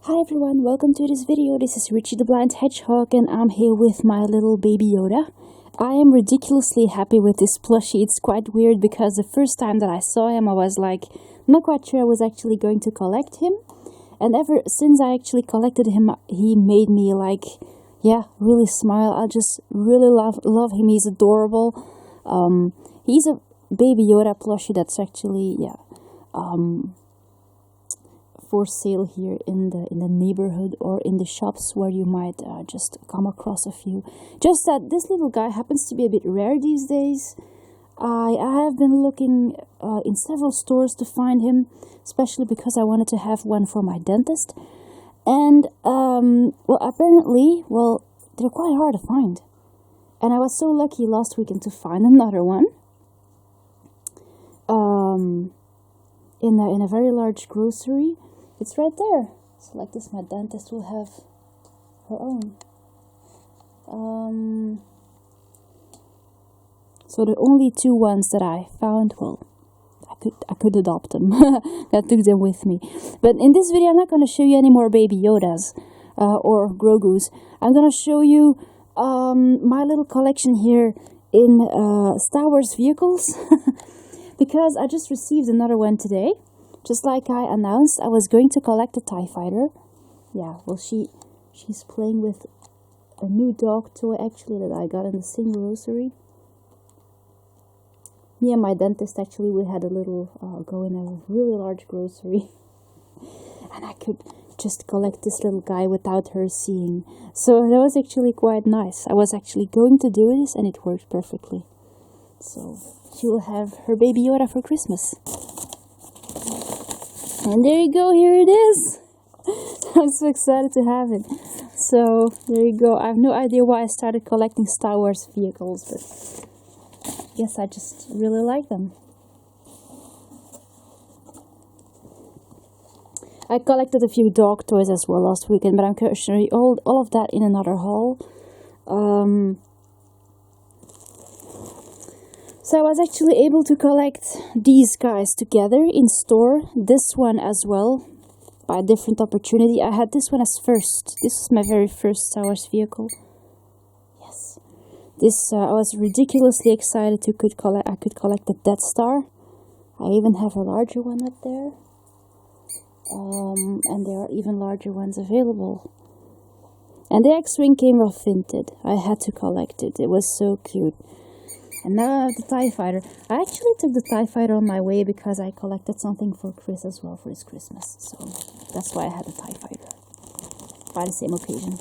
Hi everyone, welcome to this video. This is Richie the Blind Hedgehog and I'm here with my little baby Yoda. I am ridiculously happy with this plushie. It's quite weird because the first time that I saw him I was like, not quite sure I was actually going to collect him. And ever since I actually collected him, he made me like, really smile. I just really love him. He's adorable. He's a baby Yoda plushie that's actually, for sale here in the neighborhood or in the shops where you might just come across a few. Just that this little guy happens to be a bit rare these days. I have been looking in several stores to find him, especially because I wanted to have one for my dentist. And apparently they're quite hard to find. And I was so lucky last weekend to find another one. In a very large grocery. It's right there. So like this, my dentist will have her own. So the only two ones that I found, I could adopt them. I took them with me. But in this video, I'm not going to show you any more baby Yodas or Grogus. I'm going to show you my little collection here in Star Wars vehicles. Because I just received another one today. Just like I announced, I was going to collect a TIE Fighter. Yeah, well, she's playing with a new dog toy, actually, that I got in the same grocery. Me and my dentist, actually, we had a little go in a really large grocery. And I could just collect this little guy without her seeing. So that was actually quite nice. I was actually going to do this, and it worked perfectly. So she will have her baby Yoda for Christmas. And there you go, here it is. I'm so excited to have it. So, there you go. I have no idea why I started collecting Star Wars vehicles, but I guess I just really like them. I collected a few dog toys as well last weekend, but I'm going to show you all of that in another haul. So I was actually able to collect these guys together in store. This one as well, by a different opportunity. I had this one as first. This is my very first Star Wars vehicle. Yes. This, I was ridiculously excited I could collect the Death Star. I even have a larger one up there. And there are even larger ones available. And the X-Wing came off tinted. I had to collect it. It was so cute. And now I have the TIE Fighter. I actually took the TIE Fighter on my way because I collected something for Chris as well for his Christmas. So that's why I had the TIE Fighter. By the same occasion.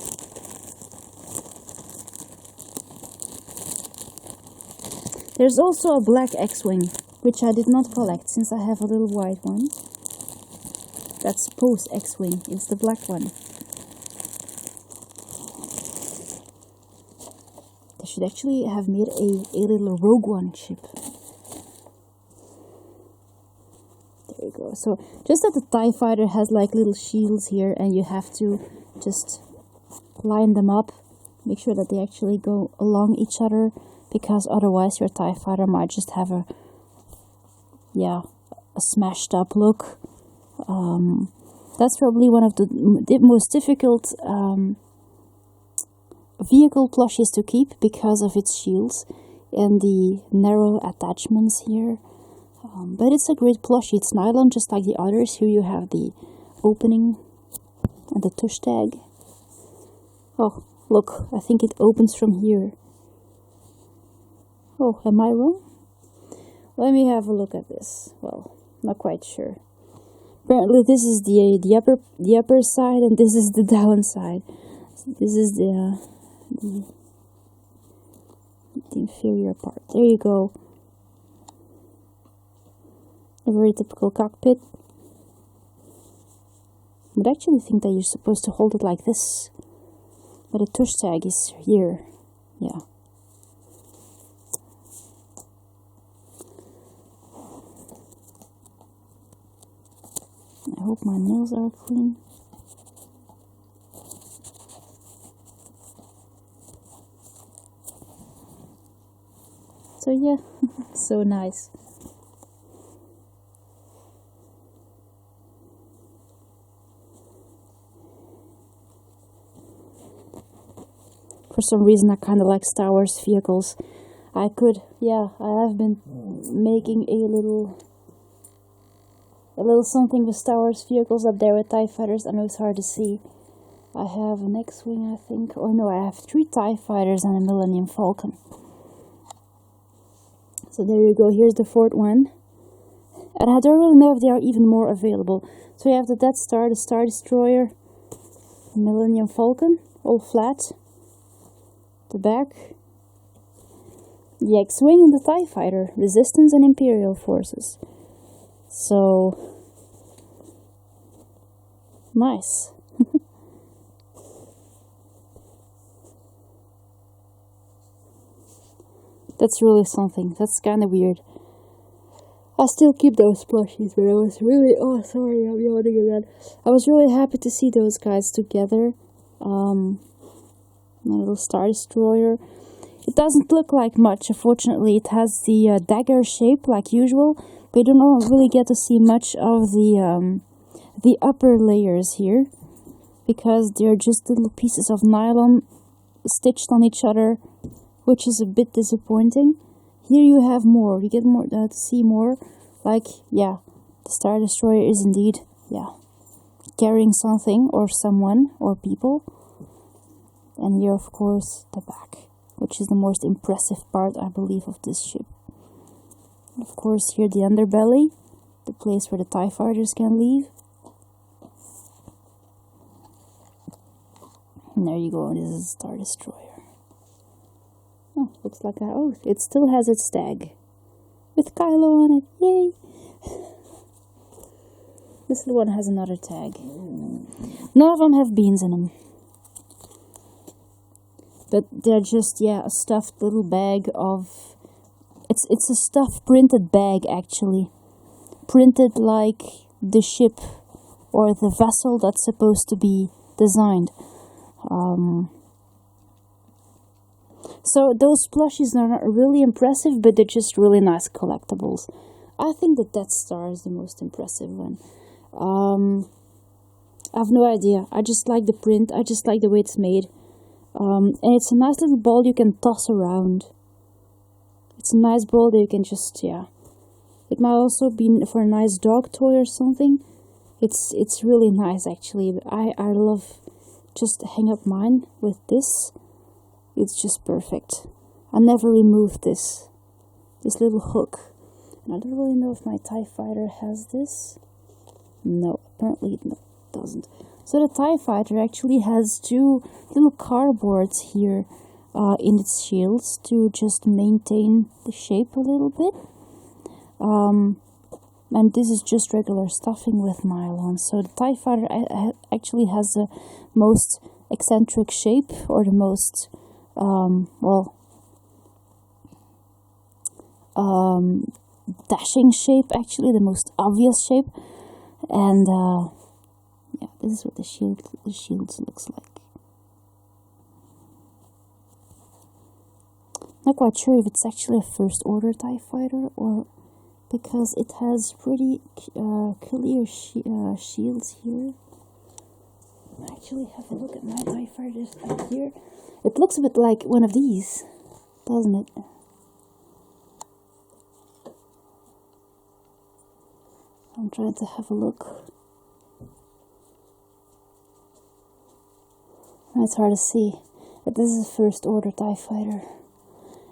There's also a black X-Wing, which I did not collect since I have a little white one. That's Poe's X-Wing. It's the black one. Should actually have made a little Rogue One ship. There you go. So just that the TIE Fighter has like little shields here, and you have to just line them up, make sure that they actually go along each other, because otherwise your TIE Fighter might just have a smashed up look. That's probably one of the most difficult vehicle plushies to keep because of its shields and the narrow attachments here. But it's a great plushie. It's nylon just like the others. Here you have the opening and the tush tag. Oh, look, I think it opens from here. Oh, am I wrong? Let me have a look at this. Well, not quite sure. Apparently this is the upper side and this is the down side. So this is the inferior part. There you go. A very typical cockpit. I would actually think that you're supposed to hold it like this. But the tush tag is here. Yeah. I hope my nails are clean. So yeah, so nice. For some reason, I kind of like Star Wars vehicles. I have been making a little something with Star Wars vehicles up there with TIE fighters. I know it's hard to see. I have an X-Wing, I think. Or no, I have 3 TIE fighters and a Millennium Falcon. So there you go. Here's the 4th one. And I don't really know if there are even more available. So you have the Death Star, the Star Destroyer, the Millennium Falcon, all flat. The back. The X-Wing and the TIE Fighter, Resistance and Imperial Forces. So, nice. That's really something. That's kind of weird. I still keep those plushies, but I was really... Oh, sorry, I'm yawning again. I was really happy to see those guys together. My little Star Destroyer. It doesn't look like much, unfortunately. It has the dagger shape, like usual. But you don't really get to see much of the upper layers here. Because they're just little pieces of nylon stitched on each other, which is a bit disappointing. Here you have more. You get more to see more. Like, yeah, the Star Destroyer is indeed, carrying something or someone or people. And here, of course, the back, which is the most impressive part, I believe, of this ship. And of course, here the underbelly, the place where the TIE fighters can leave. And there you go. This is Star Destroyer. Oh, looks like it still has its tag. With Kylo on it. Yay! This little one has another tag. None of them have beans in them. But they're just, a stuffed little bag of... It's a stuffed printed bag, actually. Printed like the ship or the vessel that's supposed to be designed. So those plushies are not really impressive, but they're just really nice collectibles. I think the Death Star is the most impressive one. I have no idea. I just like the print. I just like the way it's made. And it's a nice little ball you can toss around. It's a nice ball that you can just, It might also be for a nice dog toy or something. It's really nice, actually. I love just hang up mine with this. It's just perfect. I never removed this little hook. And I don't really know if my TIE Fighter has this. No, apparently it doesn't. So the TIE Fighter actually has 2 little cardboards here in its shields to just maintain the shape a little bit. And this is just regular stuffing with nylon. So the TIE Fighter actually has the most eccentric shape, or the most, dashing shape, actually, the most obvious shape. And this is what the shields looks like. Not quite sure if it's actually a first order TIE Fighter, or because it has pretty clear shields here. Actually, have a look at my TIE Fighter up here. It looks a bit like one of these, doesn't it? I'm trying to have a look. It's hard to see, but this is a first order TIE Fighter.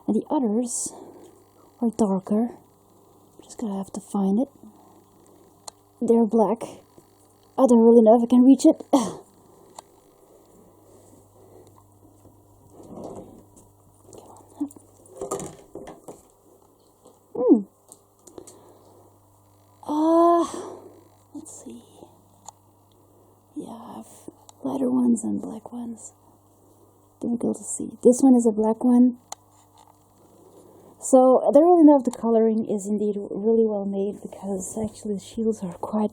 And the others are darker. I'm just gonna have to find it. They're black. I don't really know if I can reach it. Let's see. Yeah, I have lighter ones and black ones. Difficult to see. This one is a black one. So I don't really know if the coloring is indeed really well made, because actually the shields are quite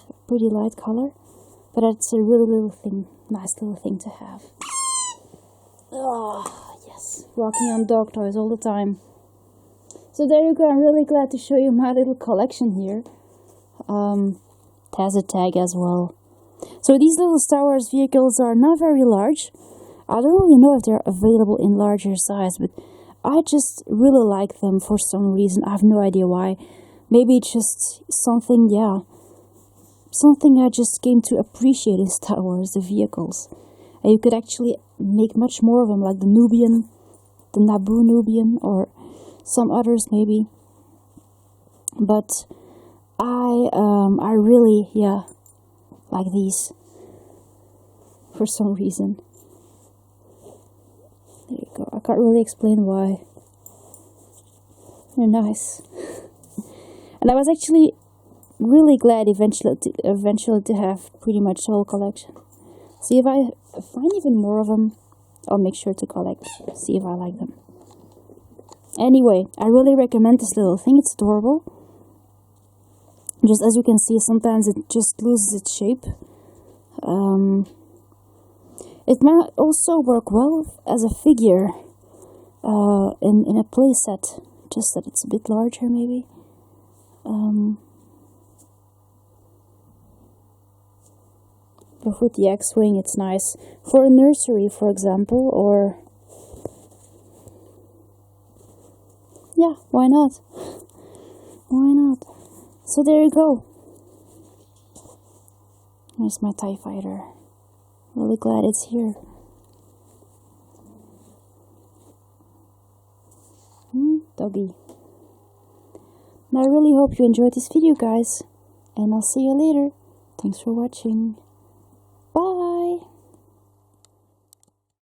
a pretty light color. But it's a really nice little thing to have. Oh, yes. Walking on dog toys all the time. So there you go. I'm really glad to show you my little collection here. It has a tag as well. So these little Star Wars vehicles are not very large. I don't really know if they're available in larger size, but I just really like them for some reason. I have no idea why. Maybe it's just something, something I just came to appreciate in Star Wars, the vehicles. And you could actually make much more of them, like the Nubian, the Naboo Nubian, or some others maybe. But I really, like these for some reason. There you go. I can't really explain why. They're nice. And I was actually really glad eventually to have pretty much the whole collection. See, if I find even more of them, I'll make sure to collect. See if I like them. Anyway, I really recommend this little thing. It's adorable. Just as you can see, sometimes it just loses its shape. It might also work well as a figure in a play set, just that it's a bit larger maybe. But with the X-Wing, it's nice for a nursery, for example, or yeah, why not? Why not? So there you go. There's my TIE Fighter. Really glad it's here. Doggy. And I really hope you enjoyed this video, guys. And I'll see you later. Thanks for watching.